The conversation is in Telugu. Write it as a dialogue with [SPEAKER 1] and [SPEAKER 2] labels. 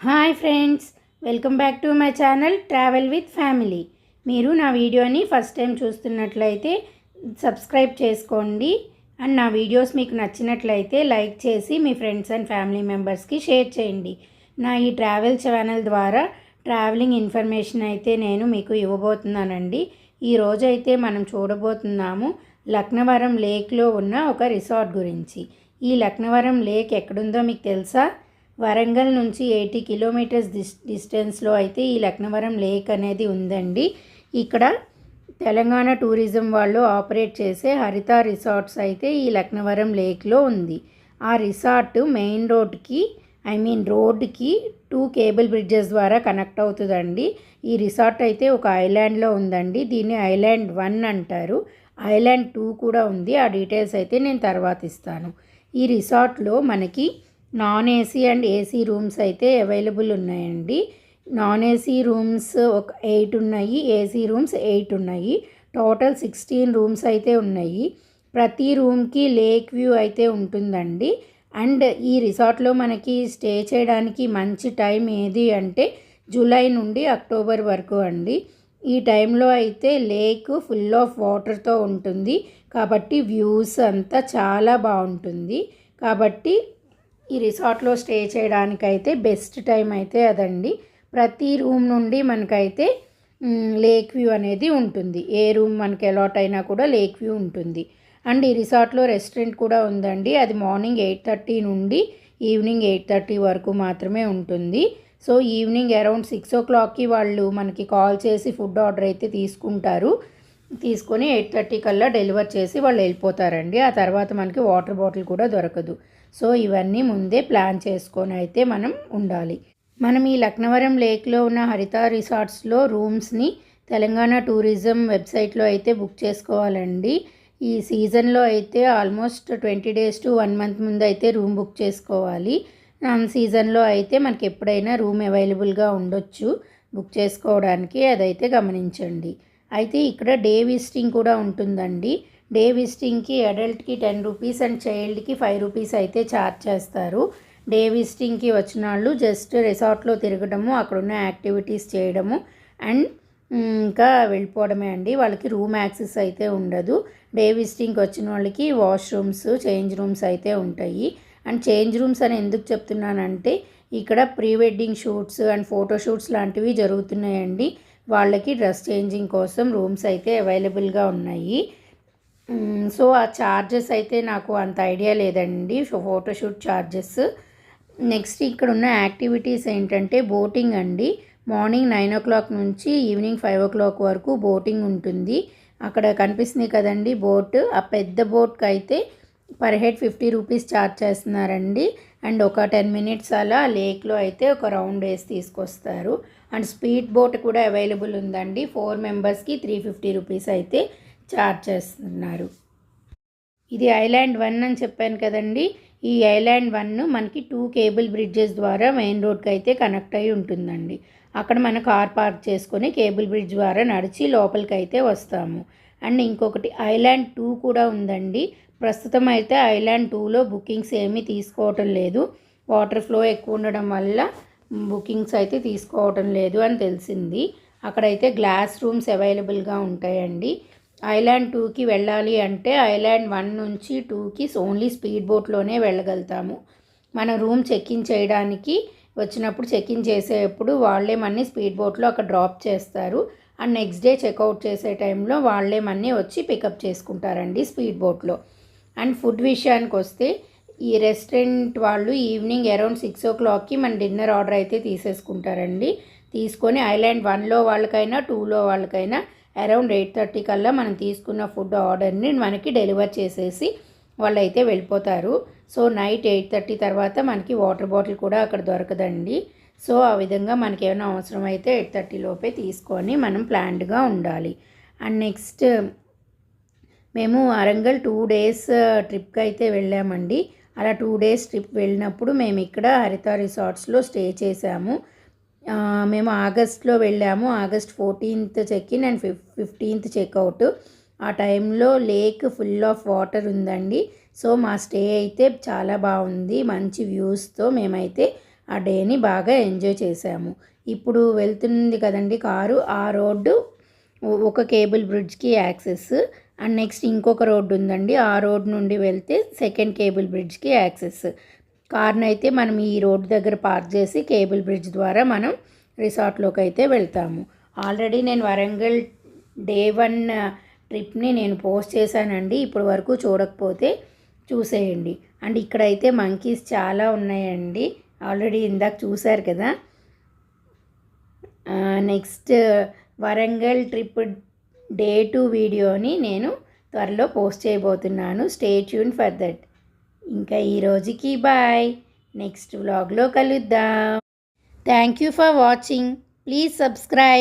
[SPEAKER 1] Hi friends, welcome back to my channel travel with family. మీరు నా వీడియోని ఫస్ట్ టైం చూస్తున్నట్లయితే సబ్స్క్రైబ్ చేసుకోండి. అండ్ నా వీడియోస్ మీకు నచ్చినట్లయితే లైక్ చేసి మీ ఫ్రెండ్స్ అండ్ ఫ్యామిలీ మెంబర్స్కి షేర్ చేయండి. నా ఈ ట్రావెల్ ఛానల్ ద్వారా ట్రావెలింగ్ ఇన్ఫర్మేషన్ అయితే నేను మీకు ఇవ్వబోతున్నానండి. ఈరోజు అయితే మనం చూడబోతున్నాము లక్నవరం లేక్లో ఉన్న ఒక రిసార్ట్ గురించి. ఈ లక్నవరం లేక్ ఎక్కడుందో మీకు తెలుసా? వరంగల్ నుంచి 80 కిలోమీటర్స్ డిస్టెన్స్లో అయితే ఈ లక్నవరం లేక్ అనేది ఉందండి. ఇక్కడ తెలంగాణ టూరిజం వాళ్ళు ఆపరేట్ చేసే హరిత రిసార్ట్స్ అయితే ఈ లక్నవరం లేక్లో ఉంది. ఆ రిసార్ట్ మెయిన్ రోడ్కి రోడ్కి 2 కేబుల్ బ్రిడ్జెస్ ద్వారా కనెక్ట్ అవుతుందండి. ఈ రిసార్ట్ అయితే ఒక ఐలాండ్లో ఉందండి. దీన్ని ఐలాండ్ 1 అంటారు. ఐలాండ్ 2 కూడా ఉంది. ఆ డీటెయిల్స్ అయితే నేను తర్వాత ఇస్తాను. ఈ రిసార్ట్లో మనకి non AC and AC rooms అయితే అవైలబుల్ ఉన్నాయండి. నాన్ ఏసీ రూమ్స్ ఒక 8 ఉన్నాయి, ఏసీ రూమ్స్ 8 ఉన్నాయి. టోటల్ 16 రూమ్స్ అయితే ఉన్నాయి. ప్రతి రూమ్కి లేక్ వ్యూ అయితే ఉంటుందండి. అండ్ ఈ రిసార్ట్లో మనకి స్టే చేయడానికి మంచి టైం ఏది అంటే జూలై నుండి అక్టోబర్ వరకు అండి. ఈ టైంలో అయితే లేక్ ఫుల్ ఆఫ్ వాటర్తో ఉంటుంది కాబట్టి వ్యూస్ అంతా చాలా బాగుంటుంది. కాబట్టి ఈ రిసార్ట్లో స్టే చేయడానికైతే బెస్ట్ టైం అయితే అదండి. ప్రతి రూమ్ నుండి మనకైతే లేక్ వ్యూ అనేది ఉంటుంది. ఏ రూమ్ మనకి అలాట్ అయినా కూడా లేక్ వ్యూ ఉంటుంది. అండ్ ఈ రిసార్ట్లో రెస్టారెంట్ కూడా ఉందండి. అది మార్నింగ్ 8:30 నుండి ఈవినింగ్ 8:30 వరకు మాత్రమే ఉంటుంది. సో ఈవినింగ్ అరౌండ్ 6 o'clockకి వాళ్ళు మనకి కాల్ చేసి ఫుడ్ ఆర్డర్ అయితే తీసుకుంటారు. తీసుకొని 8:30 కల్లా డెలివర్ చేసి వాళ్ళు వెళ్ళిపోతారండి. ఆ తర్వాత మనకి వాటర్ బాటిల్ కూడా దొరకదు. సో ఇవన్నీ ముందే ప్లాన్ చేసుకొని అయితే మనం ఉండాలి. మనం ఈ లక్నవరం లేక్లో ఉన్న హరిత రిసార్ట్స్లో రూమ్స్ని తెలంగాణ టూరిజం వెబ్సైట్లో అయితే బుక్ చేసుకోవాలండి. ఈ సీజన్లో అయితే ఆల్మోస్ట్ 20 days to 1 month ముందు అయితే రూమ్ బుక్ చేసుకోవాలి. నాన్ సీజన్లో అయితే మనకి ఎప్పుడైనా రూమ్ అవైలబుల్గా ఉండొచ్చు బుక్ చేసుకోవడానికి, అదైతే గమనించండి. అయితే ఇక్కడ డే విజిటింగ్ కూడా ఉంటుందండి. డే విజిటింగ్కి అడల్ట్కి 10 రూపీస్ అండ్ చైల్డ్కి 5 రూపీస్ అయితే ఛార్జ్ చేస్తారు. డే విజిటింగ్కి వచ్చిన వాళ్ళు జస్ట్ రిసార్ట్లో తిరగడము, అక్కడున్న యాక్టివిటీస్ చేయడము అండ్ ఇంకా వెళ్ళిపోవడమే అండి. వాళ్ళకి రూమ్ యాక్సెస్ అయితే ఉండదు. డే విజిటింగ్కి వచ్చిన వాళ్ళకి వాష్రూమ్స్, చేంజ్ రూమ్స్ అయితే ఉంటాయి. అండ్ చేంజ్ రూమ్స్ అని ఎందుకు చెప్తున్నానంటే ఇక్కడ pre wedding shoots and photo shoots లాంటివి జరుగుతున్నాయండి. వాళ్ళకి డ్రెస్ చేంజింగ్ కోసం రూమ్స్ అయితే అవైలబుల్గా ఉన్నాయి. సో ఆ ఛార్జెస్ అయితే నాకు అంత ఐడియా లేదండి, ఫోటోషూట్ ఛార్జెస్. నెక్స్ట్ ఇక్కడ ఉన్న యాక్టివిటీస్ ఏంటంటే బోటింగ్ అండి. మార్నింగ్ 9 o'clock నుంచి ఈవినింగ్ 5 o'clock వరకు బోటింగ్ ఉంటుంది. అక్కడ కనిపిస్తుంది కదండి బోట్, ఆ పెద్ద బోట్కి అయితే పర్ హెడ్ 50 రూపీస్ ఛార్జ్ చేస్తున్నారండి. అండ్ ఒక 10 minutes అలా లేక్లో అయితే ఒక రౌండ్ వేసి తీసుకొస్తారు. అండ్ స్పీడ్ బోట్ కూడా అవైలబుల్ ఉందండి. 4 మెంబర్స్కి 350 రూపీస్ అయితే ఛార్జ్ చేస్తున్నారు. ఇది ఐలాండ్ 1 అని చెప్పాను కదండి. ఈ ఐలాండ్ 1 మనకి 2 కేబుల్ బ్రిడ్జెస్ ద్వారా మెయిన్ రోడ్కి అయితే కనెక్ట్ అయి ఉంటుందండి. అక్కడ మన కార్ పార్క్ చేసుకొని కేబుల్ బ్రిడ్జ్ ద్వారా నడిచి లోపలికి అయితే వస్తాము. అండ్ ఇంకొకటి ఐలాండ్ 2 కూడా ఉందండి. ప్రస్తుతం అయితే ఐలాండ్ 2లో బుకింగ్స్ ఏమీ తీసుకోవటం లేదు. వాటర్ ఫ్లో ఎక్కువ ఉండడం వల్ల బుకింగ్స్ అయితే తీసుకోవటం లేదు అని తెలిసింది. అక్కడైతే గ్లాస్ రూమ్స్ అవైలబుల్గా ఉంటాయండి. ఐలాండ్ 2కి వెళ్ళాలి అంటే ఐలాండ్ 1 నుంచి 2కి ఓన్లీ స్పీడ్ బోట్లోనే వెళ్ళగలుగుతాము. మన రూమ్ చెక్ఇన్ చేయడానికి వచ్చినప్పుడు చెక్ఇన్ చేసేటప్పుడు వాళ్ళే మన్ని స్పీడ్ బోట్లో అక్కడ డ్రాప్ చేస్తారు. అండ్ నెక్స్ట్ డే చెక్అవుట్ చేసే టైంలో వాళ్ళే మన్ని వచ్చి పికప్ చేసుకుంటారండి స్పీడ్ బోట్లో. అండ్ ఫుడ్ విషయానికి వస్తే ఈ రెస్టారెంట్ వాళ్ళు ఈవినింగ్ అరౌండ్ 6 o'clockకి మన డిన్నర్ ఆర్డర్ అయితే తీసేసుకుంటారండి. తీసుకొని ఐలాండ్ 1లో వాళ్ళకైనా 2లో వాళ్ళకైనా అరౌండ్ 8:30 కల్లా మనం తీసుకున్న ఫుడ్ ఆర్డర్ని మనకి డెలివర్ చేసేసి వాళ్ళైతే వెళ్ళిపోతారు. సో నైట్ 8:30 తర్వాత మనకి వాటర్ బాటిల్ కూడా అక్కడ దొరకదండి. సో ఆ విధంగా మనకి ఏమైనా అవసరం అయితే 8:30 లోపే తీసుకొని మనం ప్లాన్డ్గా ఉండాలి. అండ్ నెక్స్ట్ మేము వరంగల్ 2 days ట్రిప్కి అయితే వెళ్ళామండి. అలా 2 days ట్రిప్ వెళ్ళినప్పుడు మేము ఇక్కడ హరిత రిసార్ట్స్లో స్టే చేసాము. మేము ఆగస్ట్లో వెళ్ళాము. August 14th check in and 15th checkout. ఆ టైంలో లేక్ ఫుల్ ఆఫ్ వాటర్ ఉందండి. సో మా స్టే అయితే చాలా బాగుంది. మంచి వ్యూస్తో మేమైతే ఆ డేని బాగా ఎంజాయ్ చేసాము. ఇప్పుడు వెళ్తుంది కదండి కారు, ఆ రోడ్డు ఒక కేబుల్ బ్రిడ్జ్కి యాక్సెస్, అండ్ నెక్స్ట్ ఇంకొక రోడ్డు ఉందండి, ఆ రోడ్ నుండి వెళ్తే సెకండ్ కేబుల్ బ్రిడ్జ్కి యాక్సెస్. కార్ని అయితే మనం ఈ రోడ్డు దగ్గర పార్క్ చేసి కేబుల్ బ్రిడ్జ్ ద్వారా మనం రిసార్ట్లోకి అయితే వెళ్తాము. ఆల్రెడీ నేను వరంగల్ డే 1 ట్రిప్ని నేను పోస్ట్ చేశానండి, ఇప్పటి వరకు చూడకపోతే చూసేయండి. అండ్ ఇక్కడైతే మంకీస్ చాలా ఉన్నాయండి, ఆల్రెడీ ఇందాక చూశారు కదా. నెక్స్ట్ వరంగల్ ట్రిప్ డే 2 వీడియోని నేను త్వరలో పోస్ట్ చేయబోతున్నాను. Stay tune for that. ఇంకా ఈ రోజుకి బాయ్, నెక్స్ట్ వ్లాగ్లో కలుద్దాం. Thank you for watching. Please subscribe.